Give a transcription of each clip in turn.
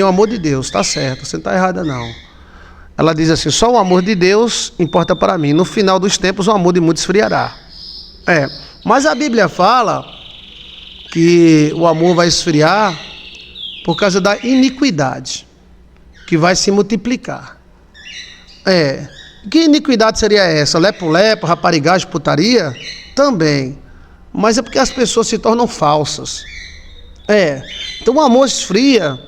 o amor de Deus, está certo, você não está errada não. Ela diz assim, só o amor de Deus importa para mim. No final dos tempos o amor de muitos esfriará. Mas a Bíblia fala que o amor vai esfriar por causa da iniquidade, que vai se multiplicar. Que iniquidade seria essa? Lepo-lepo, raparigagem, putaria? Também. Mas é porque as pessoas se tornam falsas. Então o amor esfria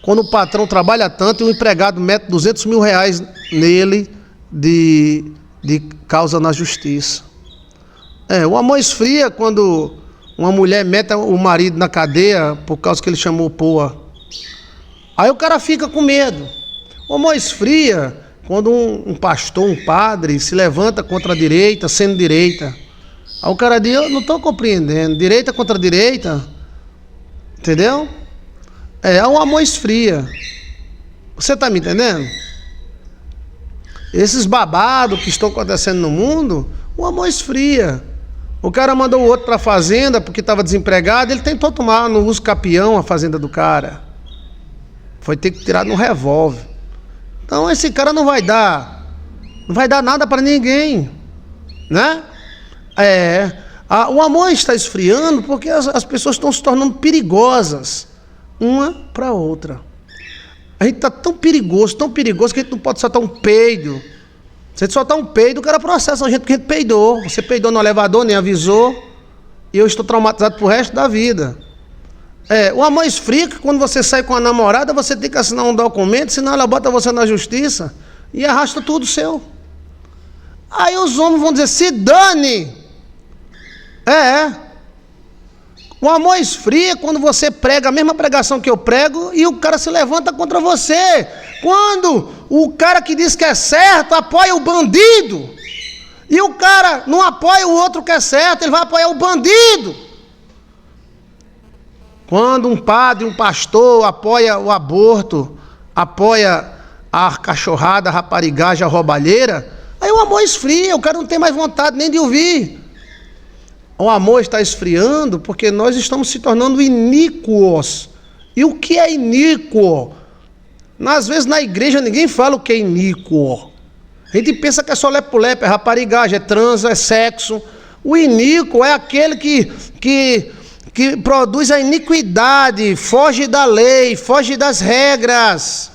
quando o patrão trabalha tanto e o empregado mete 200 mil reais nele de causa na justiça. O amor esfria quando uma mulher mete o marido na cadeia por causa que ele chamou poa. Aí o cara fica com medo. O amor esfria quando um pastor, um padre se levanta contra a direita, sendo direita. Aí o cara diz, eu não estou compreendendo, direita contra direita, entendeu? O amor esfria. Você está me entendendo? Esses babados que estão acontecendo no mundo, o amor esfria. O cara mandou o outro para a fazenda porque estava desempregado, ele tentou tomar no uso capião a fazenda do cara. Foi ter que tirar no revólver. Então esse cara não vai dar nada para ninguém, né? O amor está esfriando porque as pessoas estão se tornando perigosas uma para a outra. A gente está tão perigoso que a gente não pode soltar um peido. Se a gente soltar um peido, o cara processa a gente porque a gente peidou. Você peidou no elevador, nem avisou, e eu estou traumatizado pro resto da vida. O amor esfria que quando você sai com a namorada, você tem que assinar um documento, senão ela bota você na justiça e arrasta tudo seu. Aí os homens vão dizer, se dane. O amor esfria quando você prega a mesma pregação que eu prego e o cara se levanta contra você. Quando o cara que diz que é certo apoia o bandido e o cara não apoia o outro que é certo, ele vai apoiar o bandido. Quando um padre, um pastor apoia o aborto, apoia a cachorrada, a raparigagem, a roubalheira, aí o amor esfria, o cara não tem mais vontade nem de ouvir. O amor está esfriando porque nós estamos se tornando iníquos. E o que é iníquo? Às vezes na igreja ninguém fala o que é iníquo. A gente pensa que é só lepo-lepo, é raparigagem, é transa, é sexo. O iníquo é aquele que produz a iniquidade, foge da lei, foge das regras.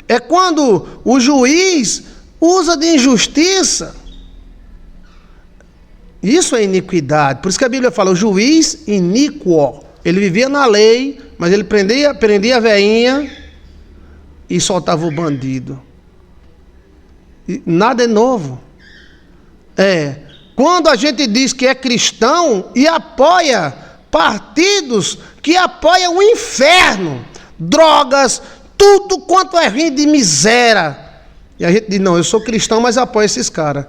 É quando o juiz usa de injustiça. Isso é iniquidade. Por isso que a Bíblia fala, o juiz iníquo. Ele vivia na lei, mas ele prendia a veinha e soltava o bandido. E nada é novo. Quando a gente diz que é cristão e apoia partidos que apoiam o inferno, drogas, tudo quanto é ruim de miséria. E a gente diz, não, eu sou cristão, mas apoio esses caras.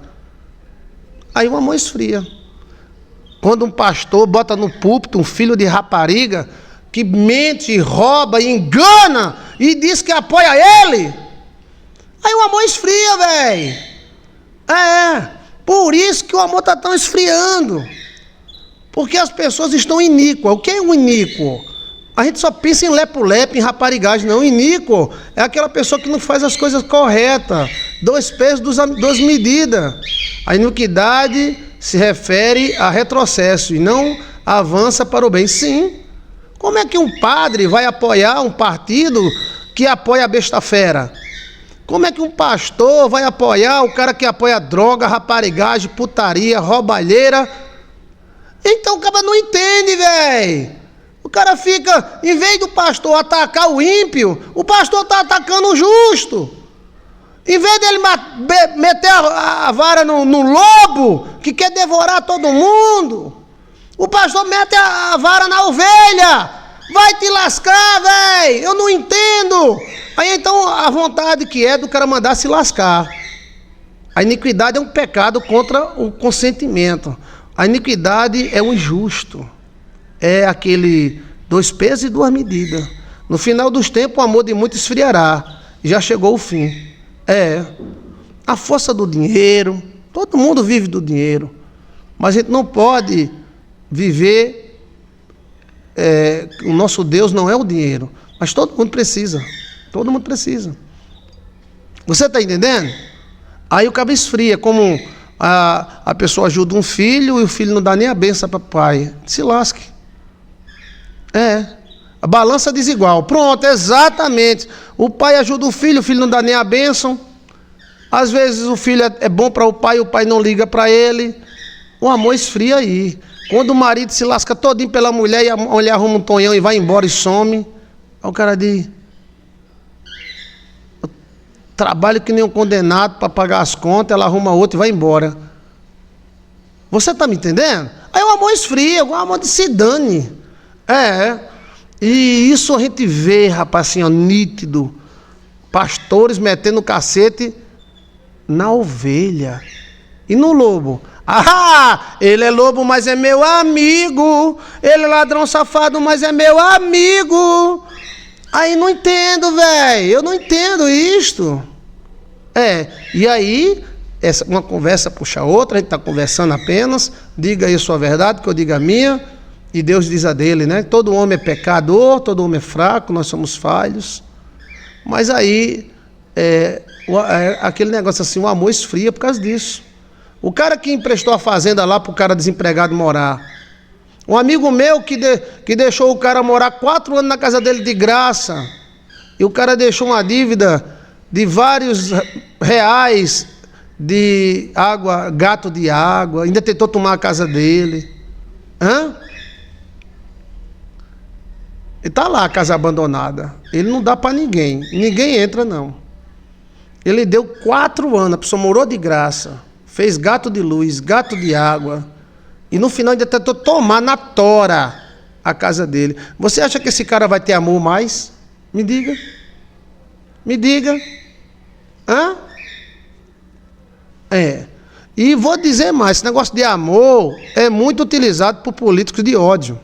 Aí o amor esfria. Quando um pastor bota no púlpito um filho de rapariga que mente, rouba e engana e diz que apoia ele, aí o amor esfria, velho. Por isso que o amor está tão esfriando. Porque as pessoas estão iníquas. O que é um iníquo? A gente só pensa em lepo-lepo, em raparigagem. Não, iníquo é aquela pessoa que não faz as coisas corretas. 2 pesos, 2 medidas. A iniquidade se refere a retrocesso e não avança para o bem. Sim. Como é que um padre vai apoiar um partido que apoia a besta fera? Como é que um pastor vai apoiar o cara que apoia droga, raparigagem, putaria, roubalheira? Então o cara não entende, velho. O cara fica, em vez do pastor atacar o ímpio, o pastor está atacando o justo. Em vez dele meter a vara no lobo, que quer devorar todo mundo, o pastor mete a vara na ovelha. Vai te lascar, velho. Eu não entendo. Aí então a vontade que é do cara mandar se lascar. A iniquidade é um pecado contra o consentimento. A iniquidade é o injusto. É aquele 2 pesos e 2 medidas. No final dos tempos, o amor de muitos esfriará. Já chegou o fim. A força do dinheiro. Todo mundo vive do dinheiro. Mas a gente não pode viver o nosso Deus não é o dinheiro, mas todo mundo precisa. Todo mundo precisa. Você está entendendo? Aí o cabo esfria, como a pessoa ajuda um filho e o filho não dá nem a benção para o pai. Se lasque. A balança desigual. Pronto, exatamente. O pai ajuda o filho não dá nem a bênção. Às vezes o filho é bom para o pai não liga para ele. O amor esfria aí. Quando o marido se lasca todinho pela mulher e a mulher arruma um tonhão e vai embora e some, aí o cara diz: eu trabalho que nem um condenado para pagar as contas, ela arruma outro e vai embora. Você está me entendendo? Aí o amor esfria, o amor se dane. E isso a gente vê, rapaz, assim, ó, nítido. Pastores metendo o cacete na ovelha. E no lobo? Ah, ele é lobo, mas é meu amigo. Ele é ladrão safado, mas é meu amigo. Aí não entendo, velho. Eu não entendo isto. E aí, uma conversa puxa a outra, a gente está conversando apenas. Diga aí a sua verdade, que eu diga a minha. E Deus diz a dele, né? Todo homem é pecador, todo homem é fraco, nós somos falhos. Mas aí, aquele negócio assim, o amor esfria por causa disso. O cara que emprestou a fazenda lá para o cara desempregado morar. Um amigo meu que deixou o cara morar 4 anos na casa dele de graça. E o cara deixou uma dívida de vários reais de água, gato de água. Ainda tentou tomar a casa dele. E está lá a casa abandonada. Ele não dá para ninguém. Ninguém entra, não. Ele deu 4 anos. A pessoa morou de graça. Fez gato de luz, gato de água. E no final ainda tentou tomar na tora a casa dele. Você acha que esse cara vai ter amor mais? Me diga. Me diga. E vou dizer mais. Esse negócio de amor é muito utilizado por políticos de ódio.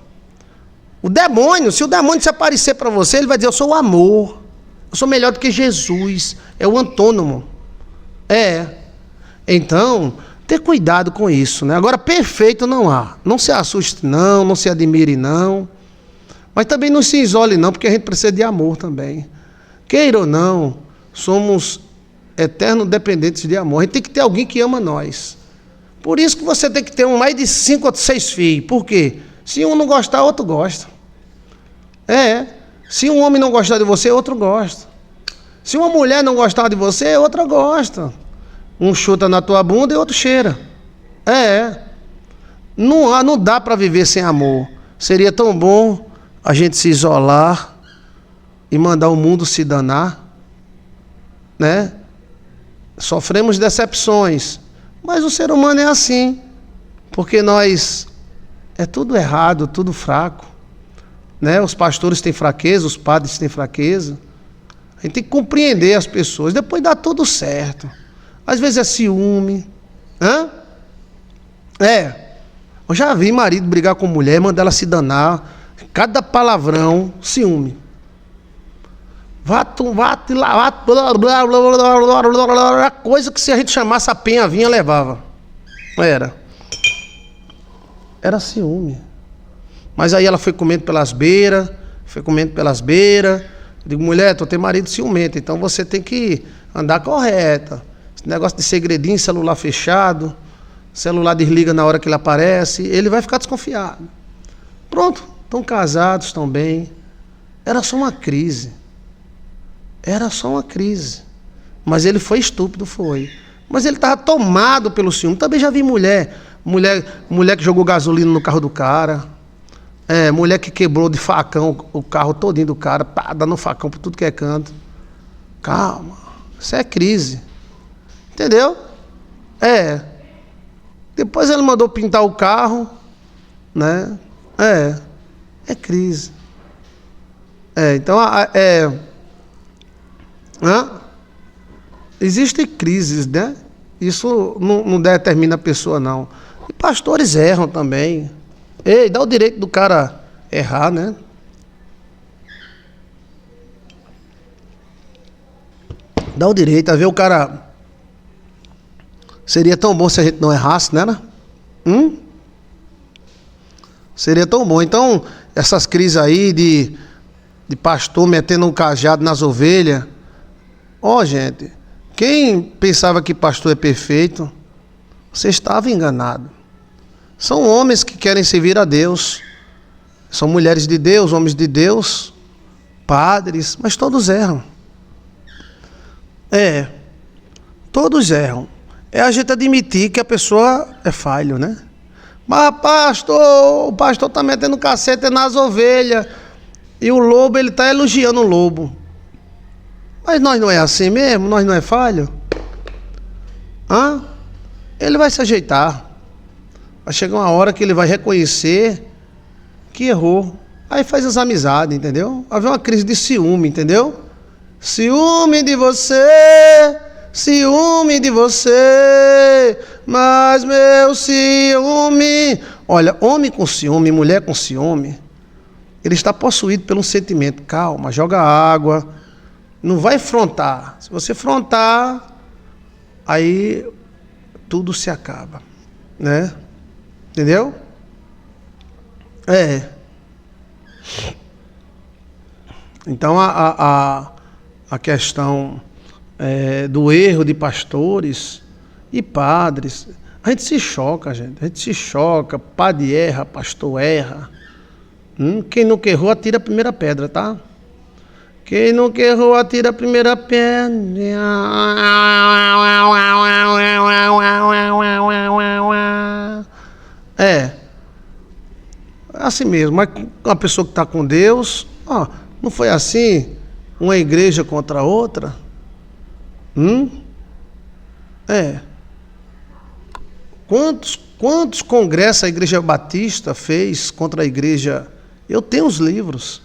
O demônio, se o demônio se aparecer para você, ele vai dizer: eu sou o amor, eu sou melhor do que Jesus, é o antônimo. Então, ter cuidado com isso, né? Agora, perfeito não há. Não se assuste não, não se admire não, mas também não se isole não, porque a gente precisa de amor também. Queira ou não, somos eternos dependentes de amor. A gente tem que ter alguém que ama nós. Por isso que você tem que ter mais de 5 ou 6 filhos. Por quê? Se um não gostar, outro gosta. Se um homem não gostar de você, outro gosta. Se uma mulher não gostar de você, outra gosta. Um chuta na tua bunda e outro cheira. Não dá para viver sem amor. Seria tão bom a gente se isolar e mandar o mundo se danar, né? Sofremos decepções, mas o ser humano é assim, porque nós é tudo errado, tudo fraco, né? Os pastores têm fraqueza, os padres têm fraqueza. A gente tem que compreender as pessoas, depois dá tudo certo. Às vezes é ciúme. Eu já vi marido brigar com mulher, mandar ela se danar. Cada palavrão, ciúme. Coisa que se a gente chamasse a penha vinha, levava. Era ciúme. Mas aí ela foi comendo pelas beiras. Eu digo: mulher, tu tem marido ciumento, então você tem que andar correta. Esse negócio de segredinho, celular fechado, celular desliga na hora que ele aparece, ele vai ficar desconfiado. Pronto, estão casados, estão bem. Era só uma crise. Mas ele foi estúpido, foi. Mas ele estava tomado pelo ciúme. Também já vi mulher que jogou gasolina no carro do cara. Mulher que quebrou de facão o carro todinho do cara, dando facão por tudo que é canto. Calma, isso é crise. Entendeu? Depois ele mandou pintar o carro, né? É crise. Então, existem crises, né? Isso não determina a pessoa, não. E pastores erram também. Dá o direito do cara errar, né? Dá o direito. A ver o cara... Seria tão bom se a gente não errasse, né? Seria tão bom. Então, essas crises aí de pastor metendo um cajado nas ovelhas. Ó, gente, quem pensava que pastor é perfeito, você estava enganado. São homens que querem servir a Deus. São mulheres de Deus, homens de Deus, padres, mas todos erram. Todos erram. É a gente admitir que a pessoa é falho, né? Mas pastor, o pastor está metendo cacete nas ovelhas e o lobo, ele está elogiando o lobo. Mas nós não é assim mesmo? Nós não é falho? Ele vai se ajeitar. Vai chegar uma hora que ele vai reconhecer que errou. Aí faz as amizades, entendeu? Vai haver uma crise de ciúme, entendeu? Ciúme de você, mas meu ciúme. Olha, homem com ciúme, mulher com ciúme, ele está possuído pelo sentimento. Calma, joga água, não vai frontar. Se você frontar, aí tudo se acaba, né? Entendeu? Então a questão do erro de pastores e padres, a gente se choca, gente. A gente se choca, padre erra, pastor erra. Quem nunca errou, atira a primeira pedra, tá? Quem nunca errou, atira a primeira pedra. Assim mesmo. Mas uma pessoa que está com Deus, não foi assim uma igreja contra a outra? Quantos congressos a Igreja Batista fez contra a igreja? Eu tenho os livros.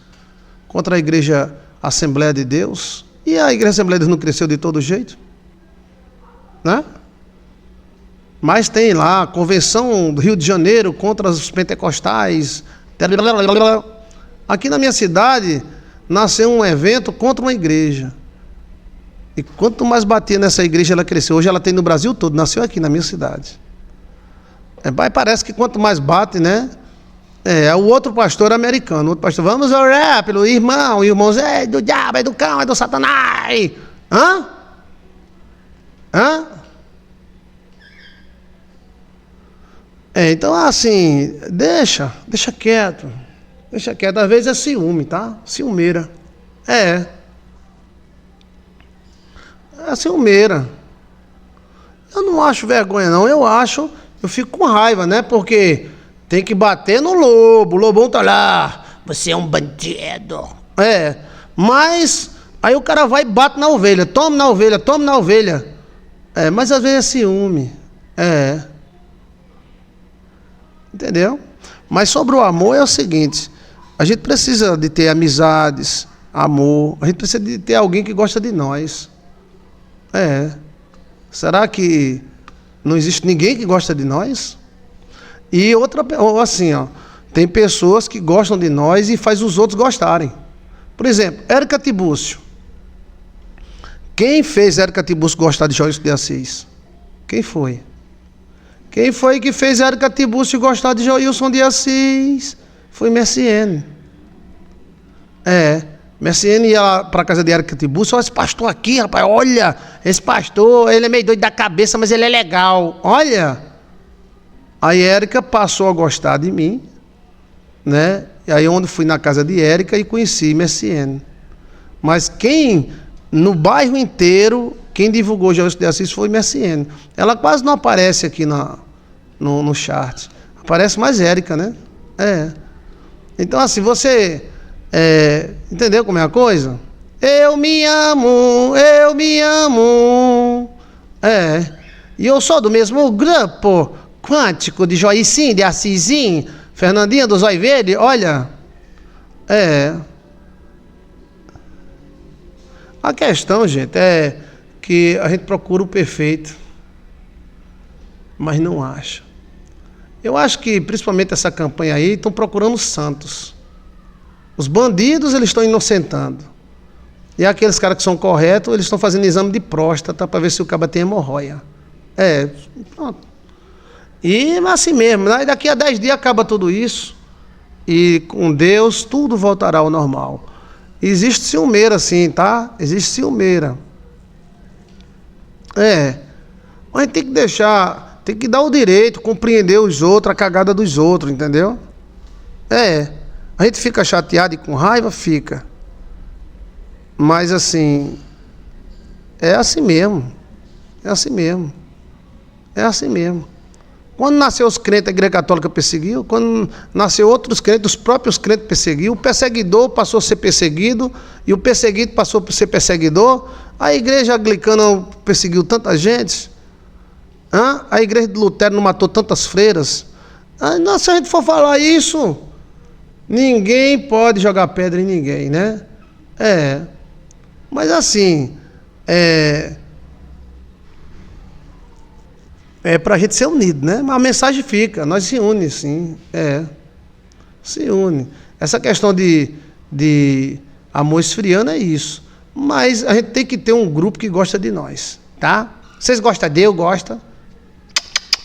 Contra a Igreja Assembleia de Deus. E a Igreja Assembleia de Deus não cresceu de todo jeito? Né? Mas tem lá a Convenção do Rio de Janeiro contra os pentecostais. Aqui na minha cidade nasceu um evento contra uma igreja. E quanto mais batia nessa igreja, ela cresceu. Hoje ela tem no Brasil todo, nasceu aqui na minha cidade. Parece que quanto mais bate, né? O outro pastor americano. O outro pastor, vamos orar pelo irmão. O irmão é do diabo, é do cão, é do satanás. Então assim, deixa quieto. Deixa quieto. Às vezes é ciúme, tá? Ciumeira. É ciumeira. Eu não acho vergonha, não. Eu fico com raiva, né? Porque tem que bater no lobo. O lobão tá lá. Você é um bandido. Mas aí o cara vai e bate na ovelha. Tome na ovelha. Mas às vezes é ciúme. Entendeu? Mas sobre o amor é o seguinte. A gente precisa de ter amizades, amor. A gente precisa de ter alguém que gosta de nós. Será que não existe ninguém que gosta de nós? E outra, assim, tem pessoas que gostam de nós e faz os outros gostarem. Por exemplo, Érica Tibúrcio. Quem fez Érica Tibúrcio gostar de Joilson de Assis? Quem foi? Quem foi que fez Érica Tibúrcio gostar de Joilson de Assis? Foi Messiene. Messiene ia lá para a casa de Érica Tibúrcio. Olha esse pastor aqui, rapaz. Olha, esse pastor, ele é meio doido da cabeça, mas ele é legal. Olha. Aí Érica passou a gostar de mim, né? E aí onde fui na casa de Érica e conheci Messiene. Mas no bairro inteiro, quem divulgou Joilson de Assis foi Messiene. Ela quase não aparece aqui no chart. Aparece mais Érica, né? Então assim, você entendeu como é a coisa? Eu me amo. E eu sou do mesmo grupo quântico de Joicinho, de Assisinho, Fernandinha do Zóio Verde, olha. A questão, gente, é que a gente procura o perfeito, mas não acha. Eu acho que, principalmente essa campanha aí, estão procurando santos. Os bandidos, eles estão inocentando. E aqueles caras que são corretos, eles estão fazendo exame de próstata para ver se o caba tem hemorroia. Pronto. E assim mesmo, né? Daqui a 10 dias acaba tudo isso. e com Deus tudo voltará ao normal. Existe ciumeira sim, tá? Existe ciumeira. Mas a gente tem que deixar, tem que dar o direito, compreender os outros, a cagada dos outros, entendeu? A gente fica chateado e com raiva, fica. Mas assim, é assim mesmo. É assim mesmo. É assim mesmo. Quando nasceu os crentes, a Igreja Católica perseguiu. Quando nasceu outros crentes, os próprios crentes perseguiu. O perseguidor passou a ser perseguido. E o perseguido passou a ser perseguidor. A Igreja Anglicana perseguiu tanta gente. A Igreja de Lutero não matou tantas freiras. Se a gente for falar isso, ninguém pode jogar pedra em ninguém, né? Mas assim, é pra gente ser unido, né? Mas a mensagem fica, nós se une, sim. Se une. Essa questão de amor esfriando é isso. Mas a gente tem que ter um grupo que gosta de nós, tá? Vocês gostam de eu? Gosta?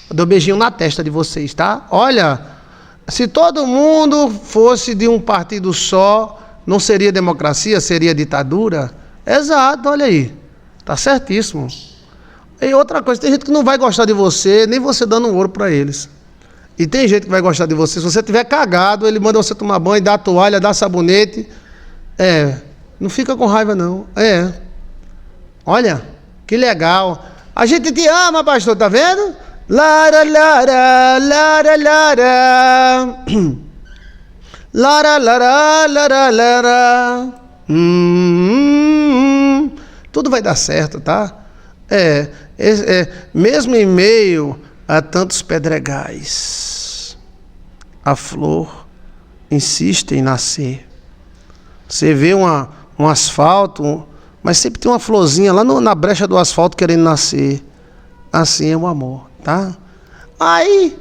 Eu dou um beijinho na testa de vocês, tá? Olha, se todo mundo fosse de um partido só, não seria democracia, seria ditadura? Exato, olha aí. Tá certíssimo. E outra coisa, tem gente que não vai gostar de você, nem você dando um ouro para eles. E tem gente que vai gostar de você, se você tiver cagado, ele manda você tomar banho, dá toalha, dá sabonete. Não fica com raiva não. Olha, que legal. A gente te ama, pastor, tá vendo? Lara, lara, lara, lara. Lara, lara, lara, lara. Tudo vai dar certo, tá? Mesmo em meio a tantos pedregais, a flor insiste em nascer. Você vê um asfalto, mas sempre tem uma florzinha lá na brecha do asfalto querendo nascer. Assim é o amor, tá? Aí